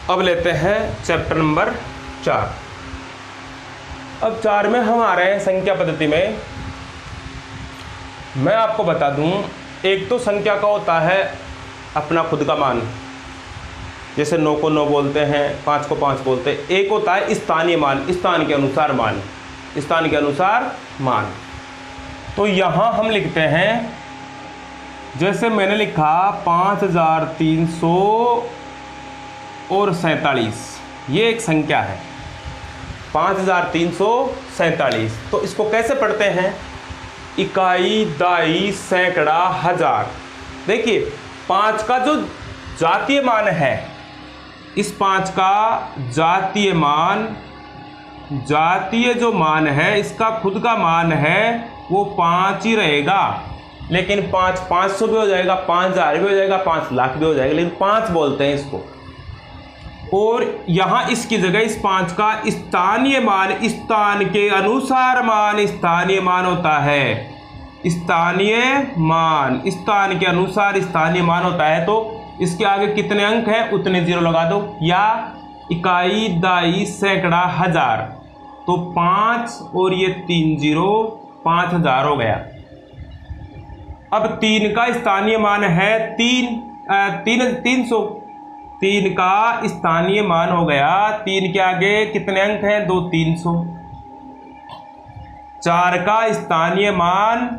अब लेते हैं चैप्टर नंबर 4। अब 4 में हम आ रहे हैं संख्या पद्धति में। मैं आपको बता दूं, एक तो संख्या का होता है अपना खुद का मान, जैसे 9 को 9 बोलते हैं, 5 को 5 बोलते हैं। एक होता है स्थानीय मान, स्थान के अनुसार मान, स्थान के अनुसार मान। तो यहाँ हम लिखते हैं, जैसे मैंने लिखा 5347, ये एक संख्या है 5347। तो इसको कैसे पढ़ते हैं? इकाई, दाई, सैकड़ा, हजार। देखिए 5 का जो जातीय मान है, इस 5 का जातीय मान, जातीय जो मान है, इसका खुद का मान है वो 5 ही रहेगा। लेकिन 500 भी हो जाएगा, 5000 भी हो जाएगा, 5 लाख भी हो जाएगा, लेकिन 5 बोलते हैं इसको। और यहाँ इसकी जगह इस 5 का स्थानीय मान, स्थान के अनुसार मान, स्थानीय मान होता है। स्थानीय मान, स्थान के अनुसार स्थानीय मान होता है। तो इसके आगे कितने अंक हैं उतने 0 लगा दो। या इकाई, दाई, सैकड़ा, हजार। तो 5 और ये 3 0, 5000 हो गया। अब 3 का स्थानीय मान है 300। 3 का स्थानीय मान हो गया, 3 के आगे कितने अंक हैं? 2, 300। 4 का स्थानीय मान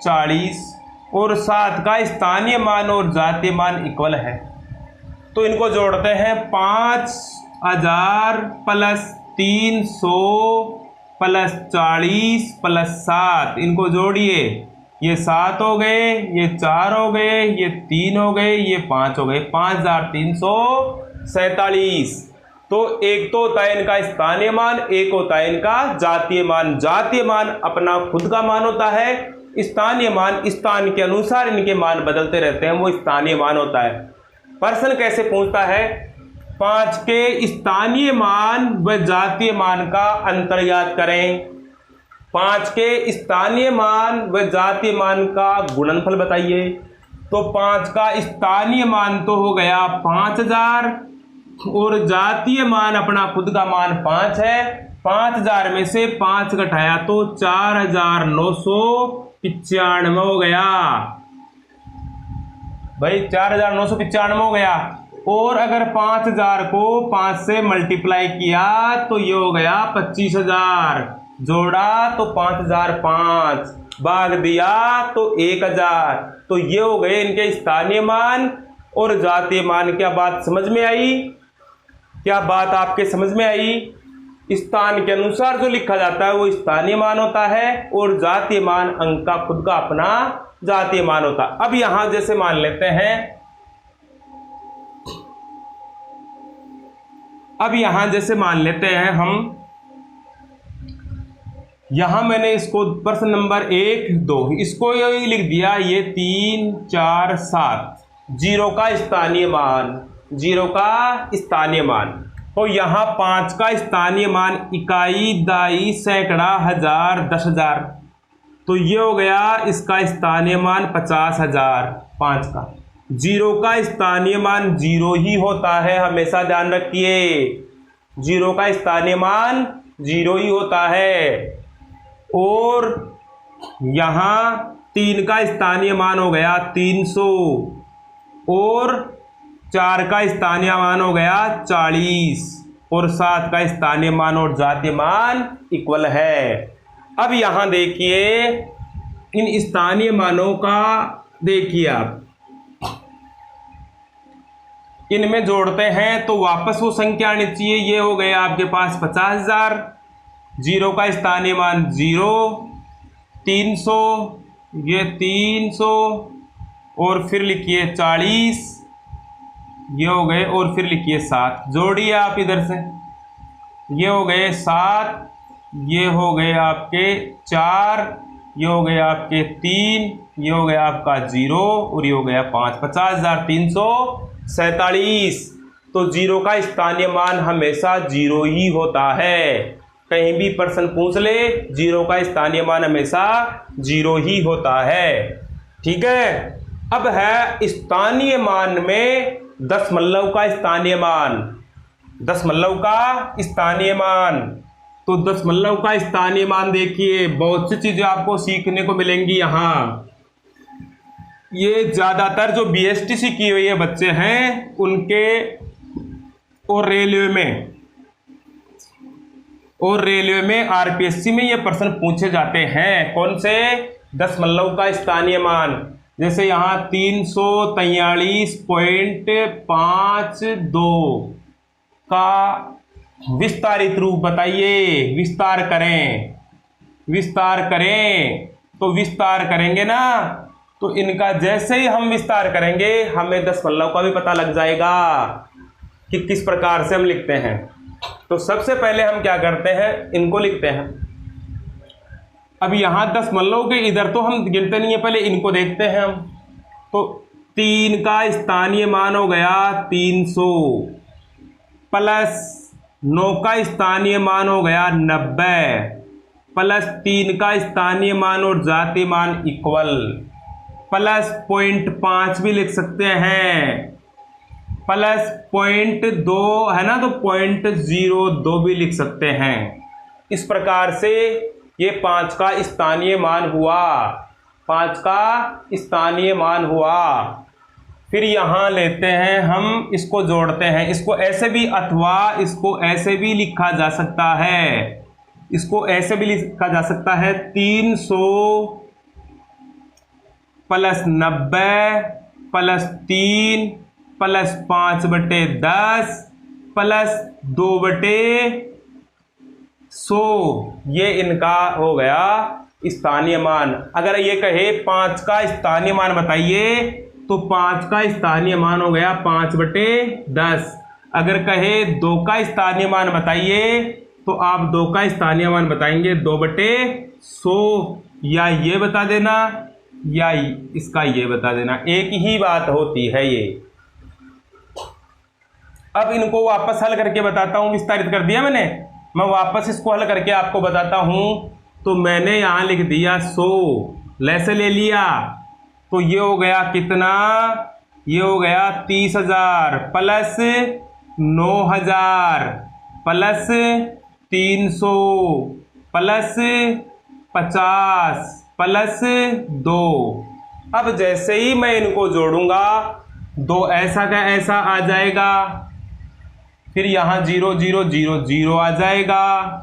40 और 7 का स्थानीय मान और जातीय मान इक्वल है। तो इनको जोड़ते हैं, 5000 प्लस 300 प्लस 40 प्लस 7। इनको जोड़िए, ये 7 हो गए, ये 4 हो गए, ये 3 हो गए, ये 5 हो गए, 5347। तो एक तो होता है इनका स्थानीय मान, एक होता है इनका जातीय मान। जातीय मान अपना खुद का मान होता है, स्थानीय मान स्थान के अनुसार इनके मान बदलते रहते हैं, वो स्थानीय मान होता है। प्रश्न कैसे पूछता है? 5 के स्थानीय मान व जातीय मान का अंतर याद करें। 5 के स्थानीय मान व जातीय मान का गुणनफल बताइए। तो 5 का स्थानीय मान तो हो गया 5000 और जातीय मान अपना खुद का मान 5 है। 5000 में से 5 घटाया तो 4995 हो गया भाई, 4995 हो गया। और अगर 5000 को 5 से मल्टीप्लाई किया तो ये हो गया 25000। जोड़ा तो 5005, भाग दिया तो 1000। तो ये हो गए इनके स्थानीय मान और जातीय मान। क्या बात समझ में आई? क्या बात आपके समझ में आई? स्थान के अनुसार जो लिखा जाता है वो स्थानीय मान होता है और जातीय मान अंक का खुद का अपना जातीय मान होता है। अब यहां जैसे मान लेते हैं, हम यहां मैंने इसको प्रश्न नंबर 1, 2 इसको ये लिख दिया, ये 3, 4, 7। 0 का स्थानीय मान, 0 का स्थानीय मान। तो यहां 5 का स्थानीय मान इकाई, दाई, सैकड़ा, हजार, 10,000। तो ये हो गया इसका स्थानीय मान 50,000 5 का। 0 का स्थानीय मान 0 ही होता है, हमेशा ध्यान रखिए। 0 का स्थानीय मान 0 ही होता है। और यहां 3 का स्थानीय मान हो गया 300 और 4 का स्थानीय मान हो गया 40 और 7 का स्थानीय मान और जातीय मान इक्वल है। अब यहां देखिए, इन स्थानीय मानों का देखिए आप, इनमें जोड़ते हैं तो वापस वो संख्या आनी चाहिए। ये हो गया आपके पास 50,000। 0 का स्थानीय मान 0, 300, ये 300 और फिर लिखिए 40, ये हो गए, और फिर लिखिए 7। जोड़िए आप इधर से, ये हो गए 7, ये हो गए आपके 4, ये हो गए आपके 3, ये हो गया आपका 0 और ये हो गया 5। 50,347। तो 0 का स्थानीय मान हमेशा 0 ही होता है। कहीं भी प्रश्न पूछ ले, 0 का स्थानीय मान हमेशा 0 ही होता है। ठीक है। अब है स्थानीय मान में दशमलव का स्थानीय मान, दशमलव का स्थानीय मान। तो दशमलव का स्थानीय मान देखिए, बहुत सी चीजें आपको सीखने को मिलेंगी यहाँ। ये ज्यादातर जो बीएसटीसी की हुई है बच्चे हैं उनके और रेलवे में आरपीएससी में ये प्रश्न पूछे जाते हैं। कौन से? दशमलव का स्थानीय मान। जैसे यहाँ 343.52 का विस्तारित रूप बताइए। विस्तार करें तो विस्तार करेंगे ना, तो इनका जैसे ही हम विस्तार करेंगे हमें दशमलव का भी पता लग जाएगा कि किस प्रकार से हम लिखते हैं। तो सबसे पहले हम क्या करते हैं, इनको लिखते हैं। अब यहां दशमलव के इधर तो हम गिनते नहीं है, पहले इनको देखते हैं हम। तो 3 का स्थानीय मान हो गया 300 प्लस 9 का स्थानीय मान हो गया 90 प्लस 3 का स्थानीय मान और जातीय मान इक्वल प्लस 0.5 भी लिख सकते हैं, प्लस 0.2 है ना, तो 0.02 भी लिख सकते हैं। इस प्रकार से ये 5 का स्थानीय मान हुआ, 5 का स्थानीय मान हुआ। फिर यहाँ लेते हैं हम, इसको जोड़ते हैं। इसको ऐसे भी अथवा इसको ऐसे भी लिखा जा सकता है, इसको ऐसे भी लिखा जा सकता है 300 प्लस 90 प्लस 3 प्लस 5/10 प्लस 2/100। ये इनका हो गया स्थानीय मान। अगर ये कहे 5 का स्थानीय मान बताइए तो 5 का स्थानीय मान हो गया 5/10। अगर कहे 2 का स्थानीय मान बताइए तो आप 2 का स्थानीय मान बताएंगे 2/100। या ये बता देना या इसका ये बता देना, एक ही बात होती है ये। अब इनको वापस हल करके बताता हूं। विस्तारित कर दिया मैंने, मैं वापस इसको हल करके आपको बताता हूं। तो मैंने यहां लिख दिया 100, लैसे ले लिया, तो ये हो गया कितना, ये हो गया 30,000 प्लस 9,000 प्लस 300 प्लस 50 प्लस 2। अब जैसे ही मैं इनको जोड़ूंगा 2 ऐसा का ऐसा आ जाएगा, फिर यहां 0 0 0 0 आ जाएगा।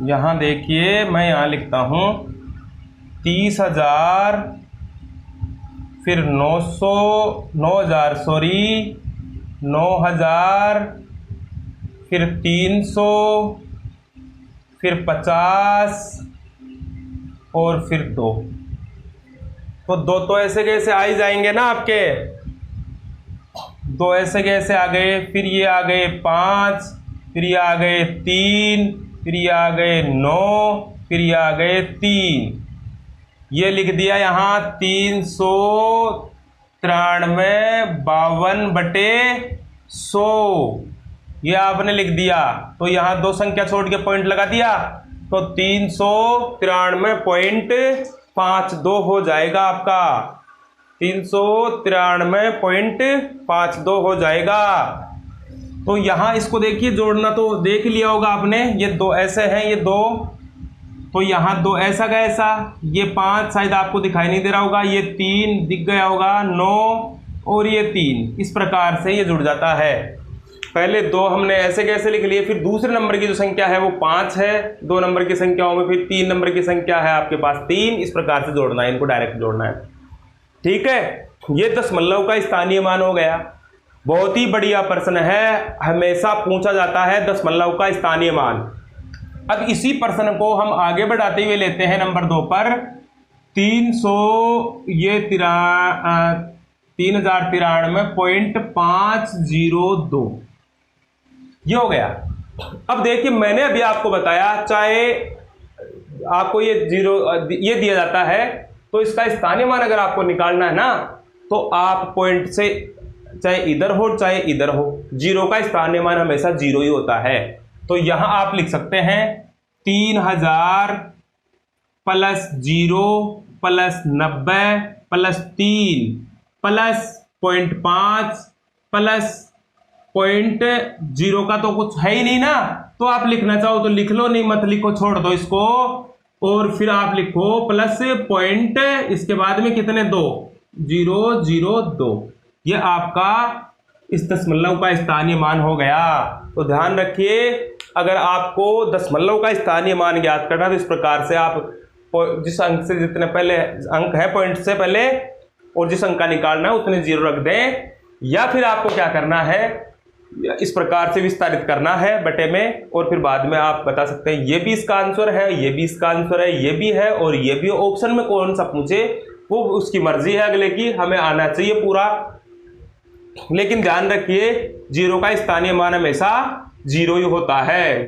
यहां देखिए मैं यहां लिखता हूं 30,000 फिर 9,000 सॉरी 9,000 फिर 300 फिर 50 और फिर 2। तो 2 तो ऐसे कैसे आ ही जाएंगे ना आपके, 2 ऐसे कैसे आ गए, फिर ये आ गए 5, फिर ये आ गए 3, फिर ये आ गए 9, फिर ये आ गए 3। ये लिख दिया यहाँ 393/52 ये आपने लिख दिया। तो यहाँ 2 संख्या छोड़ के पॉइंट लगा दिया, तो 393.52 हो जाएगा आपका, 393.52 हो जाएगा। तो यहाँ इसको देखिए, जोड़ना तो देख लिया होगा आपने। ये 2 ऐसे हैं, ये 2, तो यहाँ 2 ऐसा का ऐसा, ये 5 शायद आपको दिखाई नहीं दे रहा होगा, ये 3 दिख गया होगा, 9 और ये 3। इस प्रकार से ये जुड़ जाता है। पहले 2 हमने ऐसे कैसे लिख लिए, फिर दूसरे नंबर की जो संख्या है वो 5 है 2 नंबर की संख्याओं में, फिर 3 नंबर की संख्या है आपके पास 3। इस प्रकार से जोड़ना है, इनको डायरेक्ट जोड़ना है। ठीक है, ये दशमलव का स्थानीय मान हो गया। बहुत ही बढ़िया प्रश्न है, हमेशा पूछा जाता है दशमलव का स्थानीय मान। अब इसी प्रश्न को हम आगे बढ़ाते हुए लेते हैं नंबर 2 पर 3093.502 ये हो गया। अब देखिए मैंने अभी आपको बताया, चाहे आपको ये 0 ये दिया जाता है, तो इसका स्थानीय मान अगर आपको निकालना है ना, तो आप पॉइंट से चाहे इधर हो चाहे इधर हो, 0 का स्थानीय मान हमेशा 0 ही होता है। तो यहां आप लिख सकते हैं 3000 plus 0 plus 90 plus 3 plus 0.5 plus 0.0 का तो कुछ है ही नहीं ना, तो आप लिखना चाहो तो लिख लो, नहीं मत लिखो, छोड़ दो इसको। और फिर आप लिखो प्लस पॉइंट, इसके बाद में कितने 2, 002। ये आपका इस दशमलव का स्थानीय मान हो गया। तो ध्यान रखिए, अगर आपको दशमलव का स्थानीय मान ज्ञात करना तो इस प्रकार से आप जिस अंक से जितने पहले अंक है पॉइंट से पहले और जिस अंक का निकालना है उतने 0 रख दें, या फिर आपको क्या करना है, इस प्रकार से विस्तारित करना है बटे में, और फिर बाद में आप बता सकते हैं ये भी इसका आंसर है, ये भी इसका आंसर है, ये भी है और ये भी। ऑप्शन में कौन सा पूछे वो उसकी मर्जी है अगले की, हमें आना चाहिए पूरा। लेकिन ध्यान रखिए 0 का स्थानीय मान हमेशा 0 ही होता है।